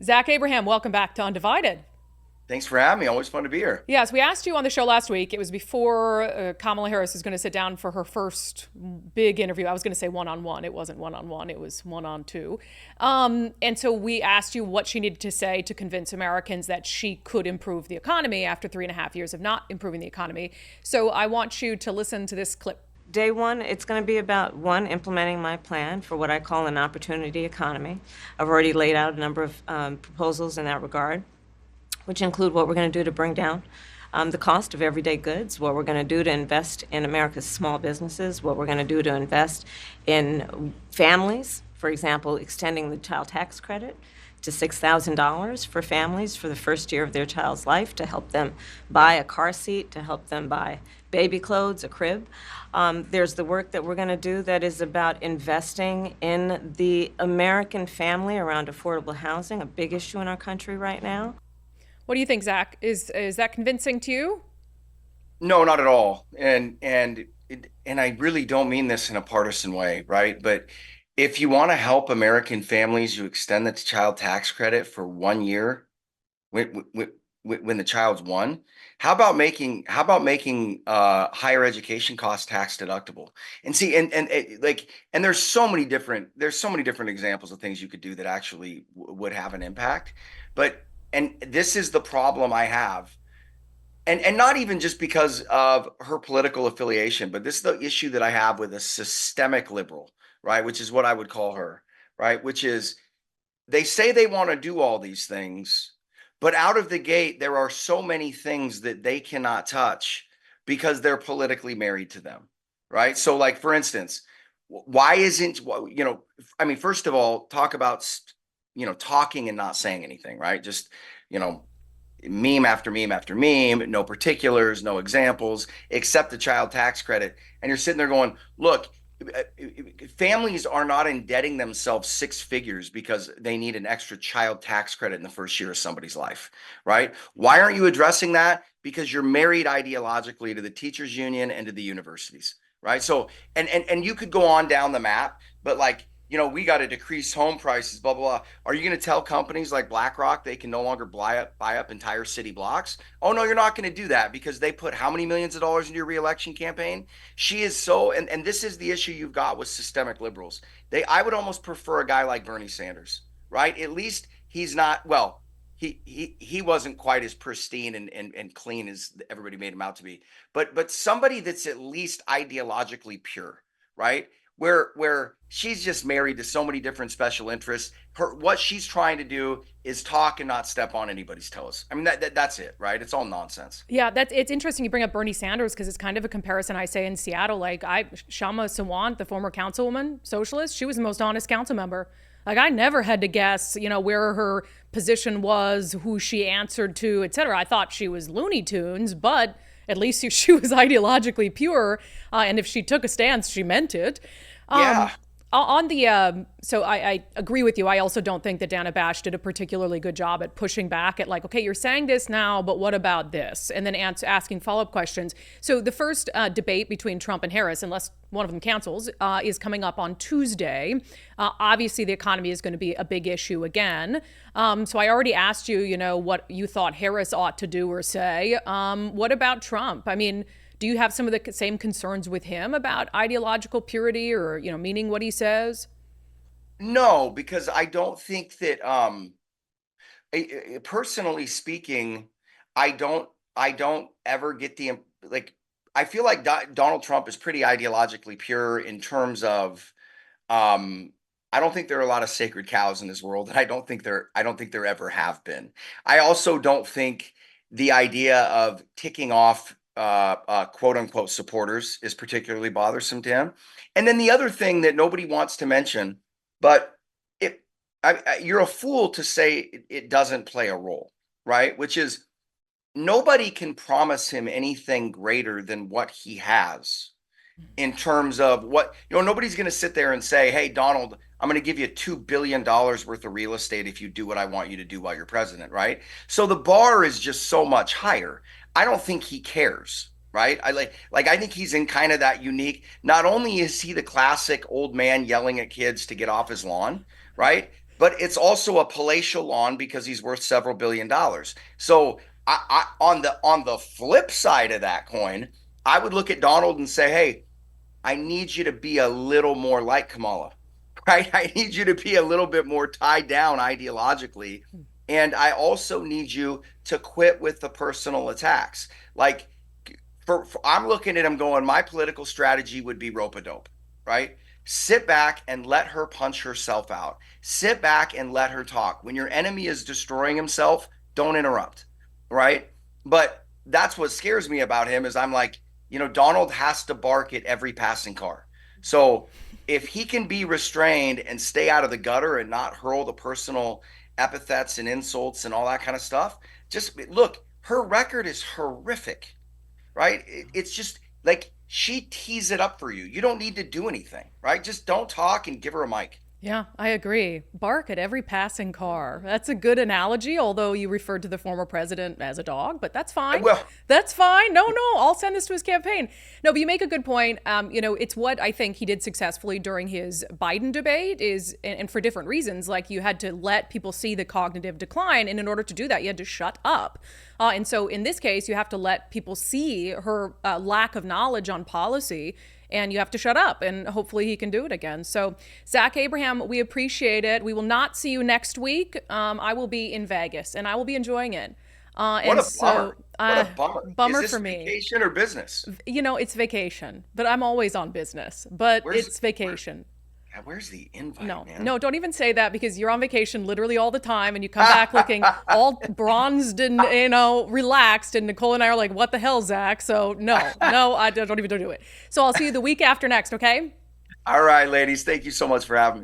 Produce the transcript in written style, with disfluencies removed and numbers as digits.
Zach Abraham, welcome back to Undivided. Thanks for having me. Always fun to be here. Yes, we asked you on the show last week. It was before Kamala Harris was going to sit down for her first big interview. I was going to say one on one. It wasn't one on one, it was one on two. And so we asked you what she needed to say to convince Americans that she could improve the economy after 3.5 years of not improving the economy. So I want you to listen to this clip. Day one, it's going to be about one, implementing my plan for what I call an opportunity economy. I've already laid out a number of proposals in that regard, which include what we're going to do to bring down the cost of everyday goods, what we're going to do to invest in America's small businesses, what we're going to do to invest in families, for example, extending the child tax credit to $6,000 for families for the first year of their child's life to help them buy a car seat, to help them buy baby clothes, a crib. There's the work that we're going to do that is about investing in the American family around affordable housing, a big issue in our country right now. What do you think, Zach? Is that convincing to you? No, not at all. And I really don't mean this in a partisan way, right? But if you want to help American families, you extend the child tax credit for 1 year when the child's one. How about making higher education costs tax deductible? And see, and there's so many different examples of things you could do that actually would have an impact. But and this is the problem I have, and not even just because of her political affiliation, but this is the issue that I have with a systemic liberal, right? Which is what I would call her, right? Which is they say they want to do all these things, but out of the gate, there are so many things that they cannot touch because they're politically married to them, right? So, like, for instance, why isn't, I mean, first of all, talk about, talking and not saying anything, right? Just, you know, meme after meme after meme, no particulars, no examples, except the child tax credit. And you're sitting there going, look, families are not indebting themselves six figures because they need an extra child tax credit in the first year of somebody's life, right? Why aren't you addressing that? Because you're married ideologically to the teachers union and to the universities, right? So, and you could go on down the map, but like, we got to decrease home prices, blah, blah, blah. Are you going to tell companies like BlackRock they can no longer buy up entire city blocks? Oh, no, you're not going to do that because they put how many millions of dollars into your reelection campaign? She is so, and this is the issue you've got with systemic liberals. I would almost prefer a guy like Bernie Sanders, right? At least he's not, well, he wasn't quite as pristine and clean as everybody made him out to be, but somebody that's at least ideologically pure, right? Where she's just married to so many different special interests. What she's trying to do is talk and not step on anybody's toes. I mean, that's it, right? It's all nonsense. Yeah, it's interesting you bring up Bernie Sanders because it's kind of a comparison I say in Seattle. Like Shama Sawant, the former councilwoman, socialist, she was the most honest council member. Like I never had to guess, where her position was, who she answered to, et cetera. I thought she was Looney Tunes, but at least she was ideologically pure, and if she took a stance, she meant it. Um, Yeah. on the so I agree with you. I also don't think that Dana Bash did a particularly good job at pushing back at like, okay, you're saying this now, but what about this? And then asking follow-up questions. So the first debate between Trump and Harris, unless one of them cancels, is coming up on Tuesday. Obviously, the economy is going to be a big issue again. So I already asked you, what you thought Harris ought to do or say. What about Trump? I mean, do you have some of the same concerns with him about ideological purity or, meaning what he says? No, because I don't think that personally speaking, I don't ever get like I feel like Donald Trump is pretty ideologically pure in terms of I don't think there are a lot of sacred cows in this world, and I don't think there ever have been. I also don't think the idea of ticking off quote unquote supporters is particularly bothersome to him. And then the other thing that nobody wants to mention, but you're a fool to say it doesn't play a role, right? Which is nobody can promise him anything greater than what he has in terms of nobody's going to sit there and say, hey, Donald, I'm going to give you $2 billion worth of real estate if you do what I want you to do while you're president, right? So the bar is just so much higher. I don't think he cares. Right. I think he's in kind of that unique. Not only is he the classic old man yelling at kids to get off his lawn, right? but it's also a palatial lawn because he's worth several $billions. So on the flip side of that coin, I would look at Donald and say, hey, I need you to be a little more like Kamala, right? I need you to be a little bit more tied down ideologically. And I also need you to quit with the personal attacks. Like, I'm looking at him going, my political strategy would be rope-a-dope, right? Sit back and let her punch herself out. Sit back and let her talk. When your enemy is destroying himself, don't interrupt, right? But that's what scares me about him is I'm like, Donald has to bark at every passing car. So if he can be restrained and stay out of the gutter and not hurl the personal epithets and insults and all that kind of stuff, just look, her record is horrific, right? It's just like she tees it up for you. You don't need to do anything, right? Just don't talk and give her a mic. Yeah, I agree. Bark at every passing car. That's a good analogy, although you referred to the former president as a dog, but that's fine. Well, That's fine. No, I'll send this to his campaign. No, but you make a good point. It's what I think he did successfully during his Biden debate is, and for different reasons, like you had to let people see the cognitive decline. And in order to do that, you had to shut up. And so in this case, you have to let people see her lack of knowledge on policy, and you have to shut up, and hopefully he can do it again. So Zach Abraham, we appreciate it. We will not see you next week. I will be in Vegas, and I will be enjoying it. what And a so, bummer. What a bummer. bummer Is this for me. vacation or business? It's vacation, but I'm always on business. But Where's it's vacation. where's the invite, No, man? no, don't even say that because you're on vacation literally all the time and you come back looking all bronzed and, relaxed. And Nicole and I are like, what the hell, Zach? So no, I don't even do it. So I'll see you the week after next, okay? All right, ladies. Thank you so much for having me.